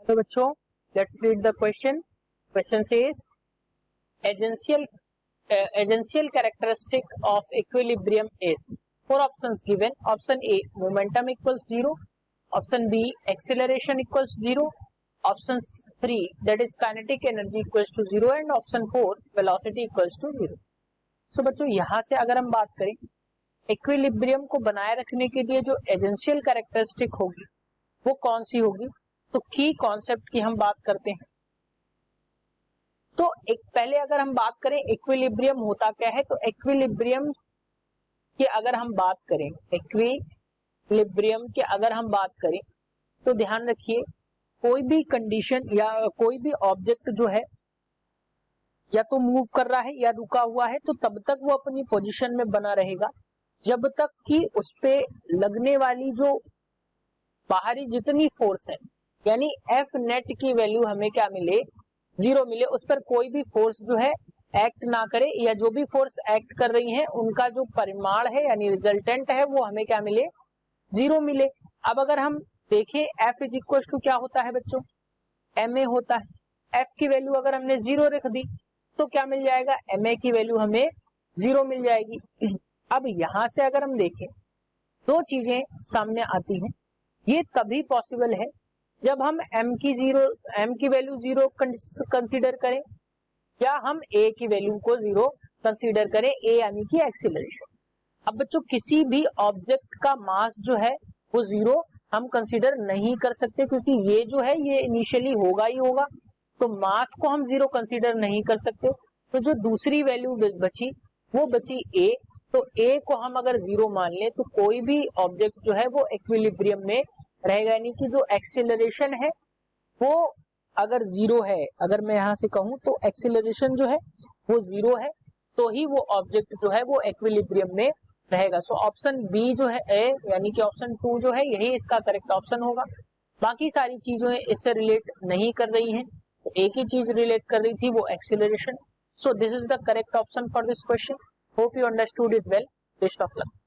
तो बच्चों let's read the question. Question says essential characteristic of equilibrium is. Four options given. Option A momentum equals 0, option B acceleration equals 0, option 3 that is kinetic energy equals to 0 and option 4 velocity equals to 0. So बच्चों यहाँ से अगर हम बात करें equilibrium को बनाए रखने के लिए जो एजेंशियल कैरेक्टरिस्टिक होगी वो कौन सी होगी, तो की कॉन्सेप्ट की हम बात करते हैं. तो एक पहले अगर हम बात करें इक्विलिब्रियम होता क्या है, तो इक्विलिब्रियम की अगर हम बात करें तो ध्यान रखिए कोई भी कंडीशन या कोई भी ऑब्जेक्ट जो है या तो मूव कर रहा है या रुका हुआ है तो तब तक वो अपनी पोजीशन में बना रहेगा जब तक कि उस पे लगने वाली जो बाहरी जितनी फोर्स है यानी एफ नेट की वैल्यू हमें क्या मिले, 0 मिले. उस पर कोई भी फोर्स जो है एक्ट ना करे या जो भी फोर्स एक्ट कर रही है उनका जो परिमाण है यानी रिजल्टेंट है वो हमें क्या मिले, 0 मिले. अब अगर हम देखें एफ इज इक्वल टू क्या होता है बच्चों, एम ए होता है. एफ की वैल्यू अगर हमने 0 रख दी तो क्या मिल जाएगा, एम ए की वैल्यू हमें 0 मिल जाएगी. अब यहां से अगर हम देखें दो चीजें सामने आती हैं. ये तभी पॉसिबल है जब हम एम की वैल्यू 0 कंसीडर करें या हम ए की वैल्यू को 0 कंसीडर करें, ए यानी कि एक्सीलरेशन. अब बच्चों किसी भी ऑब्जेक्ट का मास जो है वो 0 हम कंसीडर नहीं कर सकते क्योंकि ये जो है ये इनिशियली होगा ही होगा, तो मास को हम 0 कंसीडर नहीं कर सकते. तो जो दूसरी वैल्यू बची वो बची ए. तो ए को हम अगर 0 मान ले तो कोई भी ऑब्जेक्ट जो है वो इक्विलिब्रियम में रहेगा, यानी कि जो एक्सीलरेशन है वो अगर 0 है, अगर मैं यहां से कहूं तो एक्सीलरेशन जो है वो 0 है तो ही वो ऑब्जेक्ट जो है वो इक्विलिब्रियम में रहेगा. सो ऑप्शन बी जो है ए यानी कि ऑप्शन 2 जो है यही इसका करेक्ट ऑप्शन होगा. बाकी सारी चीजें इससे रिलेट नहीं कर रही हैं, तो एक ही चीज रिलेट कर रही थी वो acceleration. So this is the correct option for this question. Hope you understood it well. Best of luck.